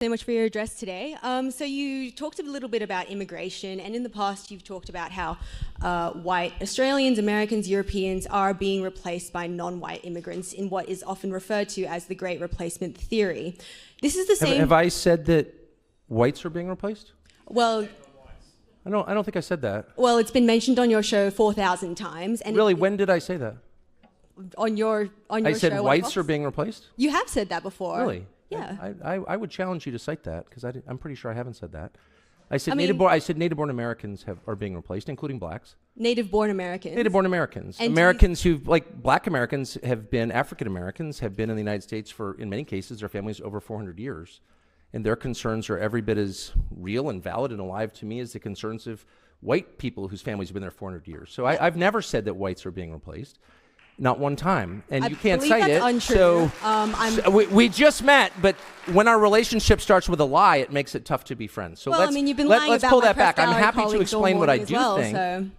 So much for your address today. So you talked a little bit about immigration, and in the past you've talked about how white Australians, Americans, Europeans are being replaced by non-white immigrants in what is often referred to as the Great Replacement Theory. This is the same... Have I said that whites are being replaced? Well... I don't think I said that. Well, it's been mentioned on your show 4,000 times. And really, when did I say that? On your show. I said whites are being replaced? You have said that before. Really? Yeah. I would challenge you to cite that, because I'm pretty sure I haven't said that. I said native-born Americans are being replaced, including blacks. Native-born Americans. Native-born Americans. And Americans who, like black Americans, have been African Americans, have been in the United States for, in many cases, their families over 400 years. And their concerns are every bit as real and valid and alive to me as the concerns of white people whose families have been there 400 years. So I've never said that whites are being replaced. Not one time. And you can't cite it. Untrue. So we just met, but when our relationship starts with a lie, it makes it tough to be friends. So you've been lying let's about pull my that back. I'm Crest happy Gallery to explain what I colleagues do all, think. so,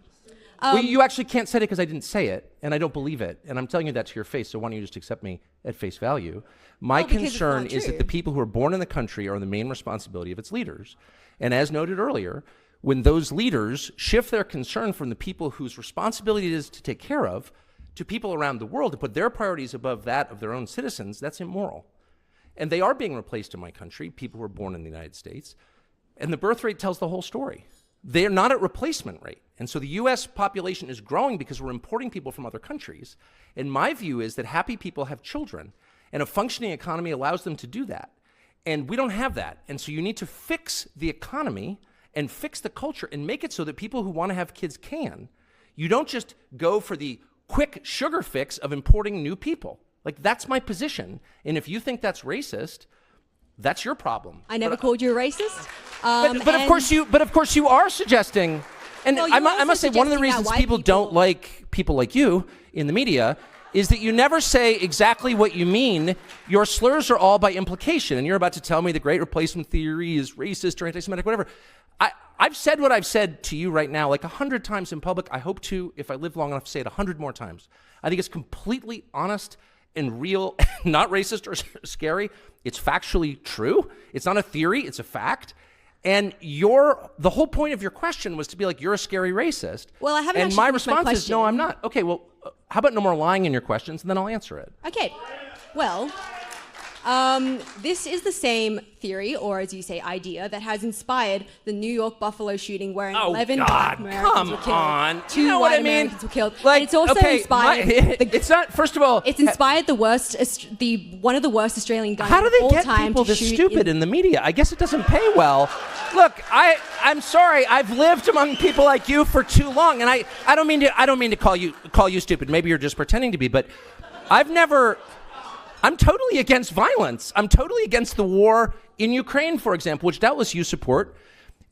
well, you actually can't say it because I didn't say it, and I don't believe it. And I'm telling you that to your face, so why don't you just accept me at face value? My concern is that the people who are born in the country are the main responsibility of its leaders. And as noted earlier, when those leaders shift their concern from the people whose responsibility it is to take care of to people around the world to put their priorities above that of their own citizens, that's immoral. And they are being replaced in my country, people who are born in the United States. And the birth rate tells the whole story. They are not at replacement rate. And so the US population is growing because we're importing people from other countries. And my view is that happy people have children, and a functioning economy allows them to do that. And we don't have that. And so you need to fix the economy and fix the culture and make it so that people who want to have kids can. You don't just go for the quick sugar fix of importing new people. Like, that's my position. And if you think that's racist, that's your problem. I never called you a racist. But of course you are suggesting, and well, I must say one of the reasons people don't like people like you in the media is that you never say exactly what you mean. Your slurs are all by implication, and you're about to tell me the Great Replacement Theory is racist or anti-Semitic, whatever. I've said what I've said to you right now like 100 times in public. I hope to, if I live long enough, say it 100 more times. I think it's completely honest and real, not racist or scary. It's factually true. It's not a theory, it's a fact. And the whole point of your question was to be like, you're a scary racist. Well, I haven't. And my response is, no, I'm not. Okay, well, how about no more lying in your questions, and then I'll answer it. Okay, well, this is the same theory, or as you say, idea, that has inspired the New York Buffalo shooting where 11 black Americans were killed. Two white Americans were killed. Like, and it's also inspired... it's not, first of all... It's inspired one of the worst Australian guns How do they of all get time people to this shoot stupid in the media? I guess it doesn't pay well. Look, I'm sorry. I've lived among people like you for too long, and I don't mean to call you stupid. Maybe you're just pretending to be, but I'm totally against violence. I'm totally against the war in Ukraine, for example, which doubtless you support.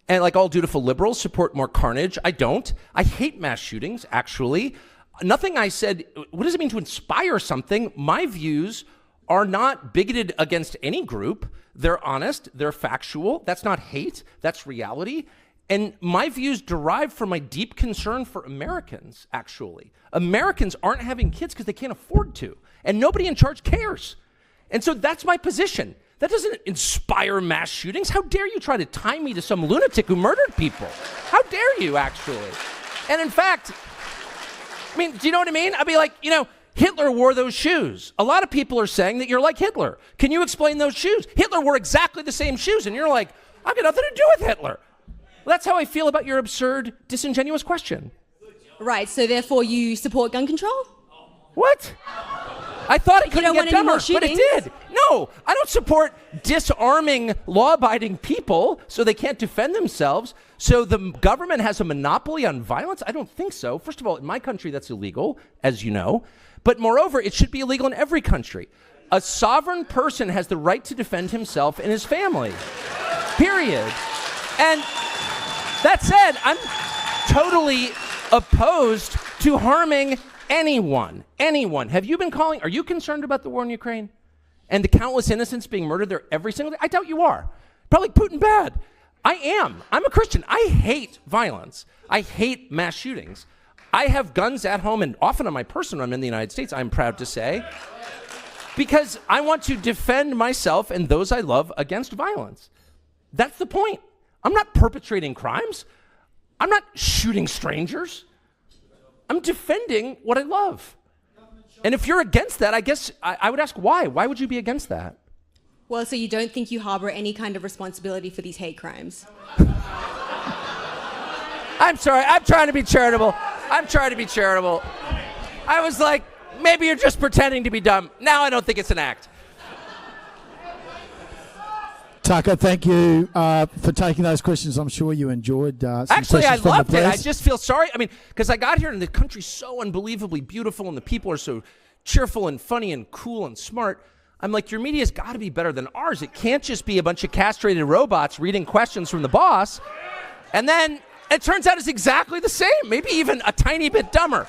And like all dutiful liberals, support more carnage. I don't. I hate mass shootings, actually. Nothing I said, what does it mean to inspire something? My views are not bigoted against any group. They're honest. They're factual. That's not hate. That's reality. And my views derive from my deep concern for Americans, actually. Americans aren't having kids because they can't afford to. And nobody in charge cares. And so that's my position. That doesn't inspire mass shootings. How dare you try to tie me to some lunatic who murdered people? How dare you, actually? And in fact, I mean, do you know what I mean? I'd be like, Hitler wore those shoes. A lot of people are saying that you're like Hitler. Can you explain those shoes? Hitler wore exactly the same shoes, and you're like, I've got nothing to do with Hitler. Well, that's how I feel about your absurd, disingenuous question. Right, so therefore you support gun control? What? I thought it couldn't get dumber, but it did. No, I don't support disarming law-abiding people so they can't defend themselves. So the government has a monopoly on violence? I don't think so. First of all, in my country, that's illegal, as you know. But moreover, it should be illegal in every country. A sovereign person has the right to defend himself and his family. Period. And that said, I'm totally opposed to harming anyone. Are you concerned about the war in Ukraine? And the countless innocents being murdered there every single day? I doubt you are. Probably Putin bad. I am. I'm a Christian. I hate violence. I hate mass shootings. I have guns at home, and often on my person when I'm in the United States, I'm proud to say. Because I want to defend myself and those I love against violence. That's the point. I'm not perpetrating crimes. I'm not shooting strangers. I'm defending what I love. And if you're against that, I guess I would ask why. Why would you be against that? Well, so you don't think you harbor any kind of responsibility for these hate crimes? I'm sorry. I'm trying to be charitable. I was like, maybe you're just pretending to be dumb. Now I don't think it's an act. Tucker, thank you for taking those questions. I'm sure you enjoyed some Actually, I questions from the loved it. I press. just feel sorry. I mean, because I got here and the country's so unbelievably beautiful and the people are so cheerful and funny and cool and smart. I'm like, your media's got to be better than ours. It can't just be a bunch of castrated robots reading questions from the boss. And then it turns out it's exactly the same, maybe even a tiny bit dumber.